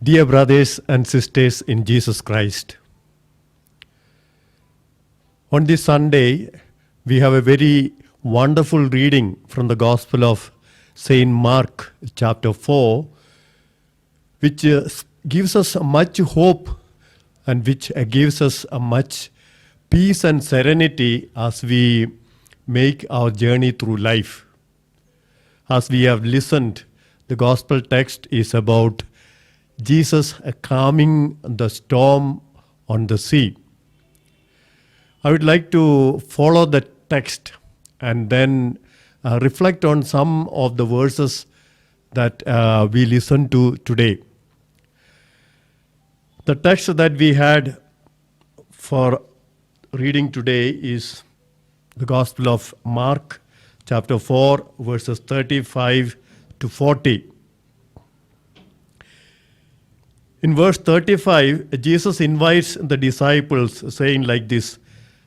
Dear brothers and sisters in Jesus Christ, on this Sunday, we have a very wonderful reading from the Gospel of Saint Mark, chapter 4, which gives us much hope and which gives us a much peace and serenity as we make our journey through life. As we have listened, the Gospel text is about Jesus calming the storm on the sea. I would like to follow the text and then reflect on some of the verses that we listened to today. The text that we had for reading today is the Gospel of Mark, chapter 4, verses 35 to 40. In verse 35, Jesus invites the disciples, saying like this,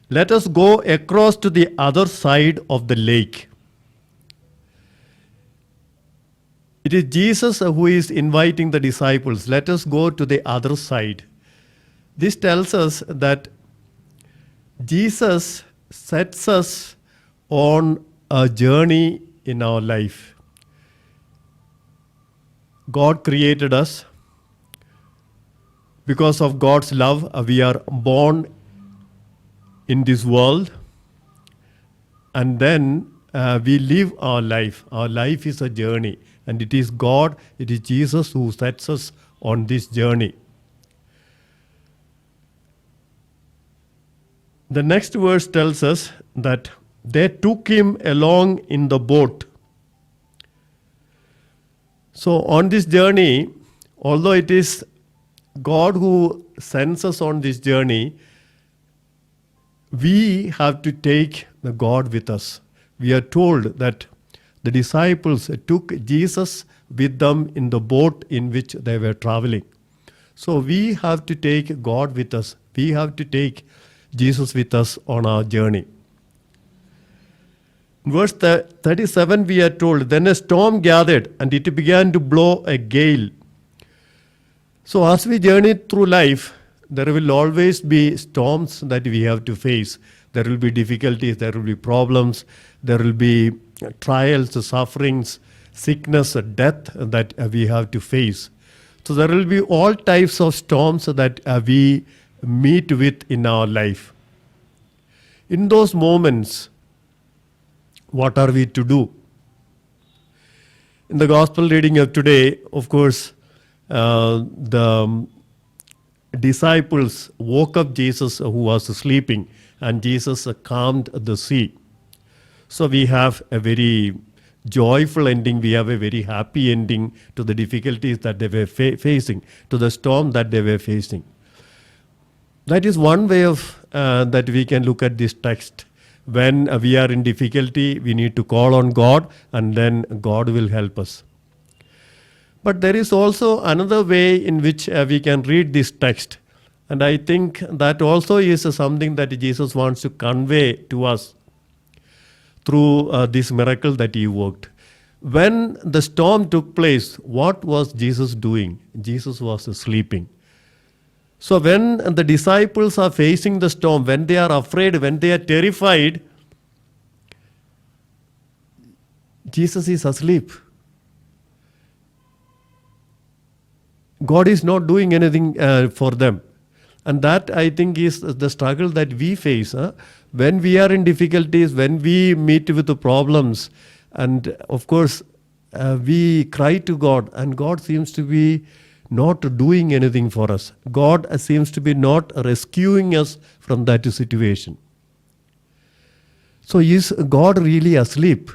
"Let us go across to the other side of the lake." It is Jesus who is inviting the disciples, let us go to the other side. This tells us that Jesus sets us on a journey in our life. God created us. Because of God's love, we are born in this world, and then we live our life. Our life is a journey, and it is God, it is Jesus who sets us on this journey. The next verse tells us that they took him along in the boat. So on this journey, although it is God who sends us on this journey, we have to take the God with us. We are told that the disciples took Jesus with them in the boat in which they were traveling. So we have to take God with us. We have to take Jesus with us on our journey. In verse 37 we are told, "Then a storm gathered and it began to blow a gale." So as we journey through life, there will always be storms that we have to face. There will be difficulties, there will be problems, there will be trials, sufferings, sickness, death that we have to face. So there will be all types of storms that we meet with in our life. In those moments, what are we to do? In the gospel reading of today, of course, the disciples woke up Jesus who was sleeping, and Jesus calmed the sea. So we have a very joyful ending, we have a very happy ending to the difficulties that they were facing, to the storm that they were facing. That is one way of that we can look at this text. When we are in difficulty, we need to call on God, and then God will help us. But there is also another way in which we can read this text. And I think that also is something that Jesus wants to convey to us through this miracle that he worked. When the storm took place, what was Jesus doing? Jesus was sleeping. So when the disciples are facing the storm, when they are afraid, when they are terrified, Jesus is asleep. God is not doing anything for them. And that, I think, is the struggle that we face. When we are in difficulties, when we meet with the problems, and of course, we cry to God, and God seems to be not doing anything for us. God seems to be not rescuing us from that situation. So is God really asleep?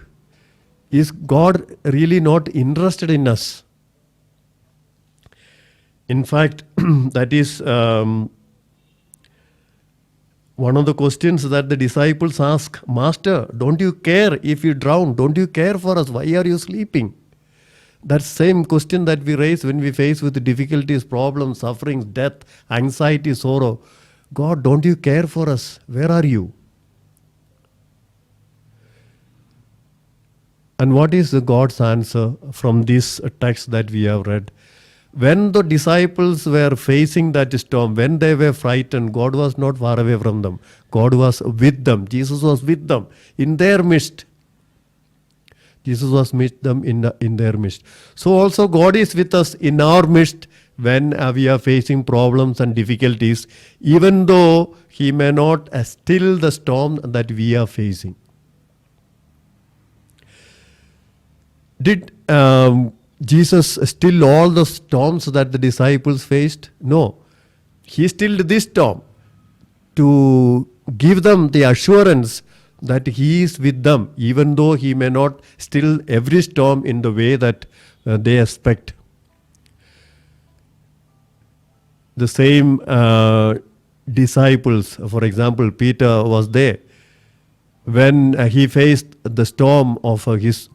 Is God really not interested in us? In fact, that is one of the questions that the disciples ask, "Master, don't you care if you drown? Don't you care for us? Why are you sleeping?" That same question that we raise when we face with difficulties, problems, sufferings, death, anxiety, sorrow. God, don't you care for us? Where are you? And what is God's answer from this text that we have read? When the disciples were facing that storm, when they were frightened, God was not far away from them. God was with them. Jesus was with them in their midst. Jesus was with them in their midst. So also God is with us in our midst when we are facing problems and difficulties, even though He may not still the storm that we are facing. Did Jesus still all the storms that the disciples faced? No. He stilled this storm to give them the assurance that He is with them, even though He may not still every storm in the way that they expect. The same disciples, for example, Peter was there when he faced the storm of his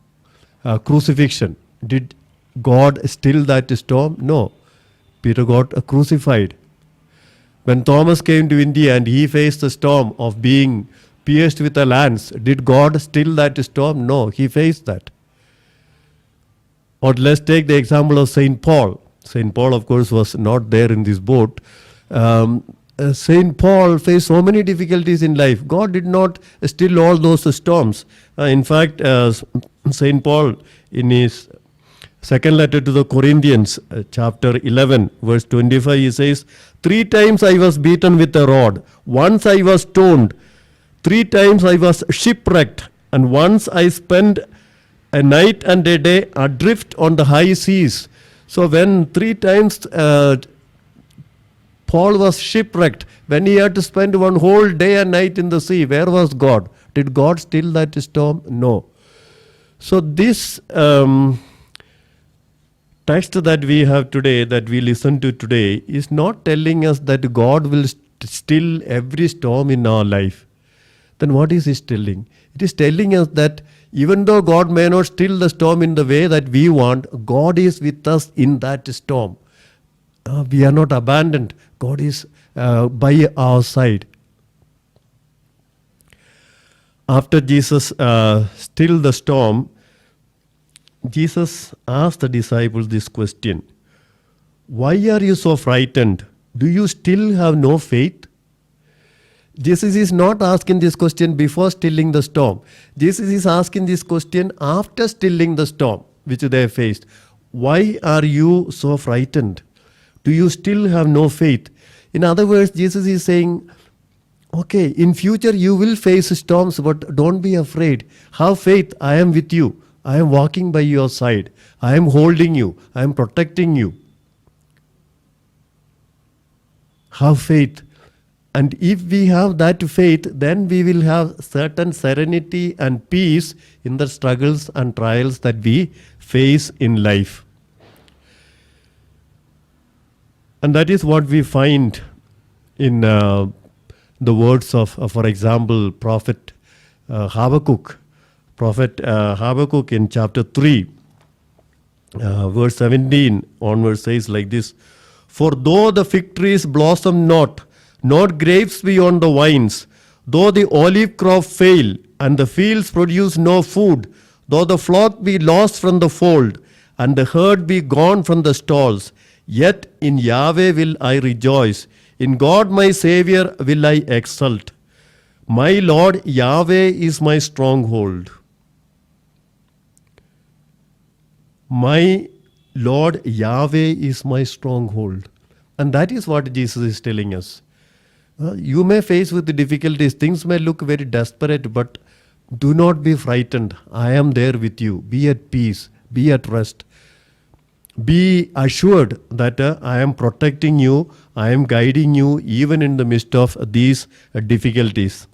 crucifixion. Did God still that storm? No. Peter got crucified. When Thomas came to India and he faced the storm of being pierced with a lance, did God still that storm? No, he faced that. Or let's take the example of Saint Paul. Saint Paul, of course, was not there in this boat. Saint Paul faced so many difficulties in life. God did not still all those storms. In fact, Saint Paul, in his second letter to the Corinthians, chapter 11, verse 25, he says, 3 times I was beaten with a rod. Once I was stoned. 3 times I was shipwrecked. And once I spent a night and a day adrift on the high seas. So when 3 times Paul was shipwrecked, when he had to spend one whole day and night in the sea, where was God? Did God still that storm? No. So this text that we have today, that we listen to today, is not telling us that God will still every storm in our life. Then what is it telling? It is telling us that even though God may not still the storm in the way that we want, God is with us in that storm. We are not abandoned. God is by our side. After Jesus stilled the storm, Jesus asked the disciples this question: why are you so frightened? Do you still have no faith? Jesus is not asking this question before stilling the storm. Jesus is asking this question after stilling the storm which they faced. Why are you so frightened? Do you still have no faith? In other words, Jesus is saying, okay, in future you will face storms, but don't be afraid. Have faith. I am with you. I am walking by your side. I am holding you. I am protecting you. Have faith. And if we have that faith, then we will have certain serenity and peace in the struggles and trials that we face in life. And that is what we find in the words of, for example, Prophet Habakkuk. Prophet Habakkuk in chapter 3, verse 17 onwards says like this: for though the fig trees blossom not, nor grapes be on the vines, though the olive crop fail, and the fields produce no food, though the flock be lost from the fold, and the herd be gone from the stalls, yet in Yahweh will I rejoice, in God my Saviour will I exult. My Lord Yahweh is my stronghold. My Lord Yahweh is my stronghold. And that is what Jesus is telling us. You may face with the difficulties, things may look very desperate, but do not be frightened. I am there with you. Be at peace, be at rest. Be assured that I am protecting you, I am guiding you even in the midst of these difficulties.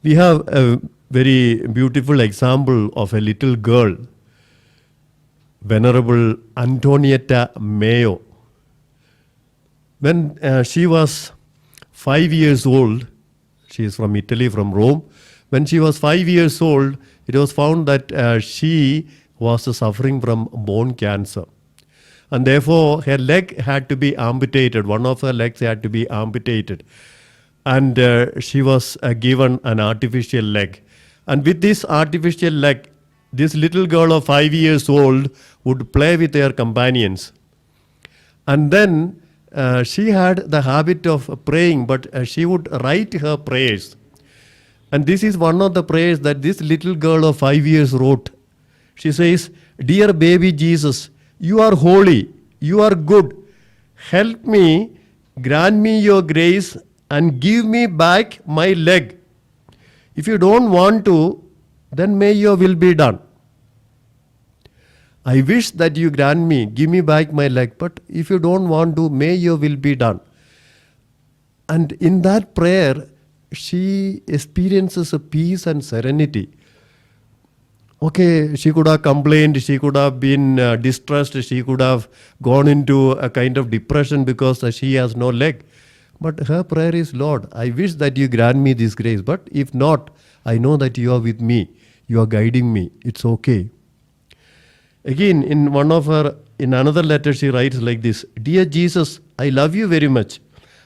We have a very beautiful example of a little girl, Venerable Antonietta Mayo. When she was 5 years old, she is from Italy, from Rome. When she was 5 years old, it was found that she was suffering from bone cancer. And therefore, her leg had to be amputated. One of her legs had to be amputated. And she was given an artificial leg. And with this artificial leg, this little girl of 5 years old would play with her companions. And then she had the habit of praying, but she would write her prayers. And this is one of the prayers that this little girl of 5 years wrote. She says, "Dear baby Jesus, you are holy, you are good. Help me, grant me your grace, and give me back my leg. If you don't want to, then may your will be done. I wish that you grant me, give me back my leg, but if you don't want to, may your will be done." And in that prayer, she experiences a peace and serenity. Okay, she could have complained, she could have been distressed, she could have gone into a kind of depression because she has no leg. But her prayer is, "Lord, I wish that you grant me this grace, but if not, I know that you are with me, you are guiding me, it's okay." Again, in another letter, she writes like this: "Dear Jesus, I love you very much.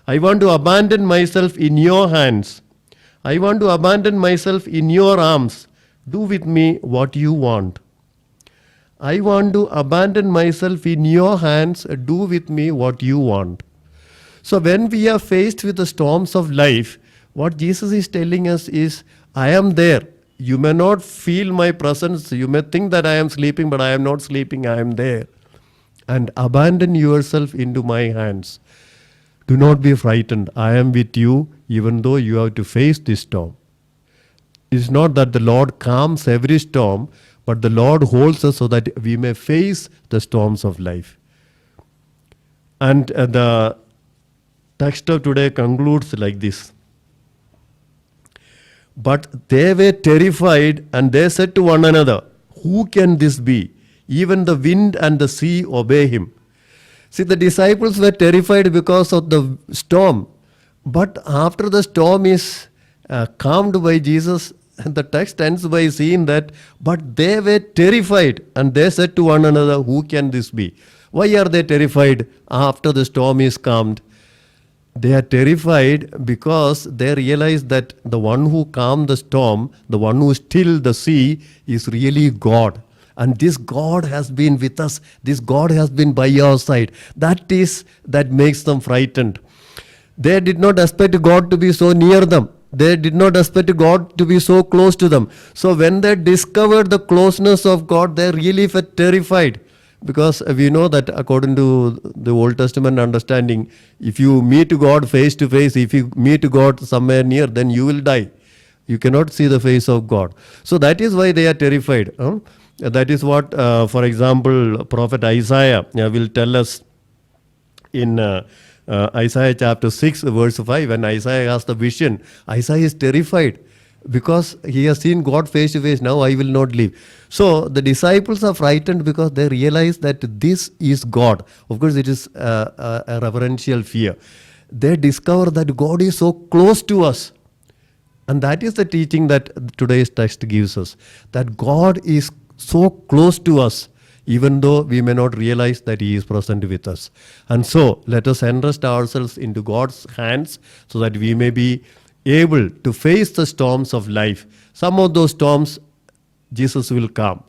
I want to abandon myself in your hands. I want to abandon myself in your arms. Do with me what you want. I want to abandon myself in your hands. Do with me what you want." So when we are faced with the storms of life, what Jesus is telling us is, "I am there. You may not feel my presence. You may think that I am sleeping, but I am not sleeping. I am there. And abandon yourself into my hands. Do not be frightened. I am with you, even though you have to face this storm." It's not that the Lord calms every storm, but the Lord holds us so that we may face the storms of life. And the text of today concludes like this: "But they were terrified, and they said to one another, 'Who can this be? Even the wind and the sea obey him.'" See, the disciples were terrified because of the storm. But after the storm is calmed by Jesus, the text ends by saying that, "But they were terrified, and they said to one another, 'Who can this be?'" Why are they terrified after the storm is calmed? They are terrified because they realize that the one who calmed the storm, the one who stilled the sea, is really God. And this God has been with us. This God has been by our side. That makes them frightened. They did not expect God to be so near them. They did not expect God to be so close to them. So when they discovered the closeness of God, they really felt terrified. Because we know that according to the Old Testament understanding, if you meet God face to face, if you meet God somewhere near, then you will die. You cannot see the face of God. So that is why they are terrified. That is what, for example, Prophet Isaiah will tell us in Isaiah chapter 6, verse 5. When Isaiah has the vision, Isaiah is terrified because he has seen God face to face. "Now I will not leave." So the disciples are frightened because they realize that this is God. Of course, it is a reverential fear. They discover that God is so close to us. And that is the teaching that today's text gives us. That God is so close to us, even though we may not realize that He is present with us. And so let us entrust ourselves into God's hands so that we may be able to face the storms of life. Some of those storms Jesus will calm.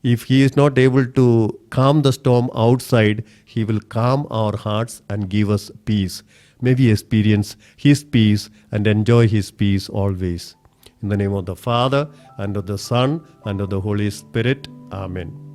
If He is not able to calm the storm outside, He will calm our hearts and give us peace. May we experience His peace and enjoy His peace always. In the name of the Father, and of the Son, and of the Holy Spirit. Amen.